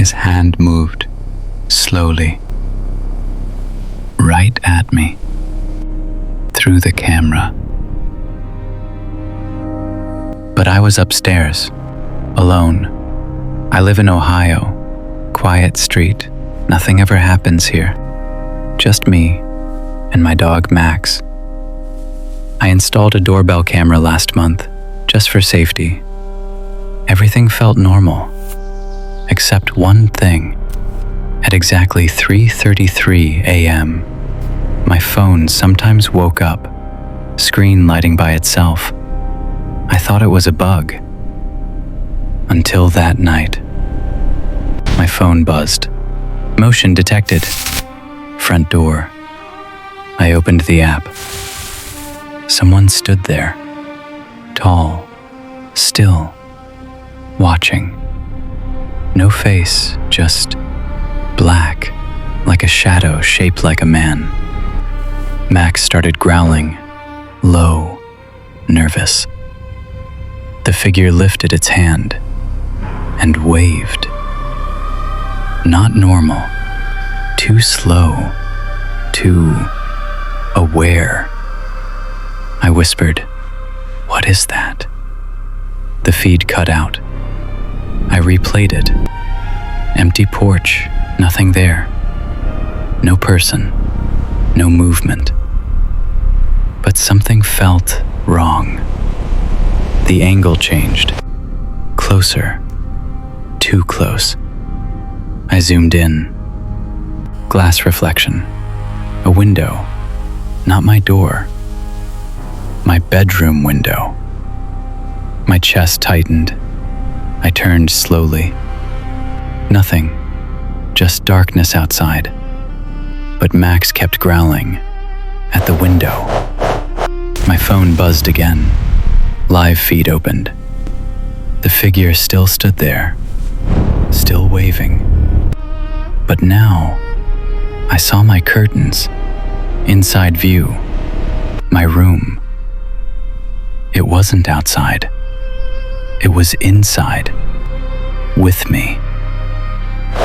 His hand moved, slowly, right at me, through the camera. But I was upstairs, alone. I live in Ohio, quiet street. Nothing ever happens here. Just me and my dog Max. I installed a doorbell camera last month, just for safety. Everything felt normal, except one thing. At exactly 3:33 a.m., my phone sometimes woke up, screen lighting by itself. I thought it was a bug. Until that night. My phone buzzed. Motion detected. Front door. I opened the app. Someone stood there, tall, still, watching. No face, just black, like a shadow shaped like a man. Max started growling, low, nervous. The figure lifted its hand and waved. Not normal, too slow, too aware. I whispered, "What is that?" The feed cut out. I replayed it. Empty porch, nothing there. No person, no movement. But something felt wrong. The angle changed. Closer. Too close. I zoomed in. Glass reflection. A window. Not my door. My bedroom window. My chest tightened. I turned slowly. Nothing. Just darkness outside. But Max kept growling. At the window. My phone buzzed again. Live feed opened. The figure still stood there. Still waving. But now, I saw my curtains. Inside view. My room. It wasn't outside. It was inside. With me.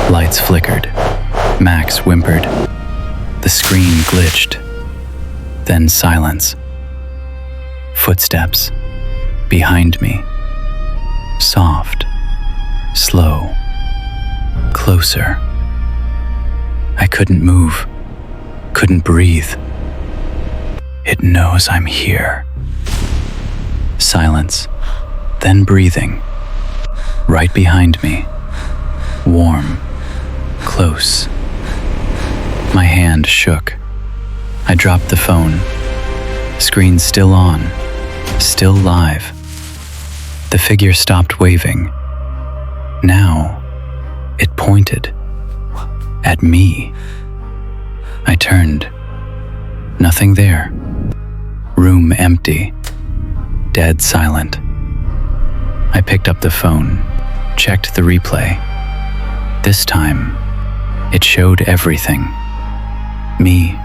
Lights flickered. Max whimpered. The screen glitched. Then silence. Footsteps. Behind me. Soft. Slow. Closer. I couldn't move. Couldn't breathe. It knows I'm here. Silence. Then breathing. Right behind me. Warm. Close. My hand shook. I dropped the phone. Screen still on. Still live. The figure stopped waving. Now, it pointed. At me. I turned. Nothing there. Room empty. Dead silent. I picked up the phone, checked the replay. This time, it showed everything. Me,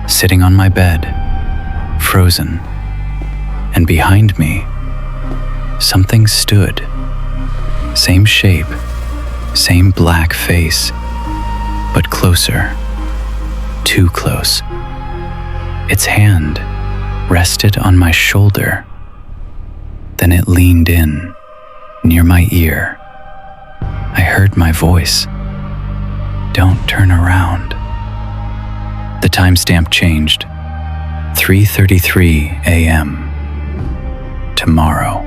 sitting on my bed, frozen. And behind me, something stood. Same shape, same black face, but closer. Too close. Its hand rested on my shoulder. Then it leaned in, near my ear. I heard my voice. Don't turn around. The timestamp changed. 3:33 a.m. Tomorrow.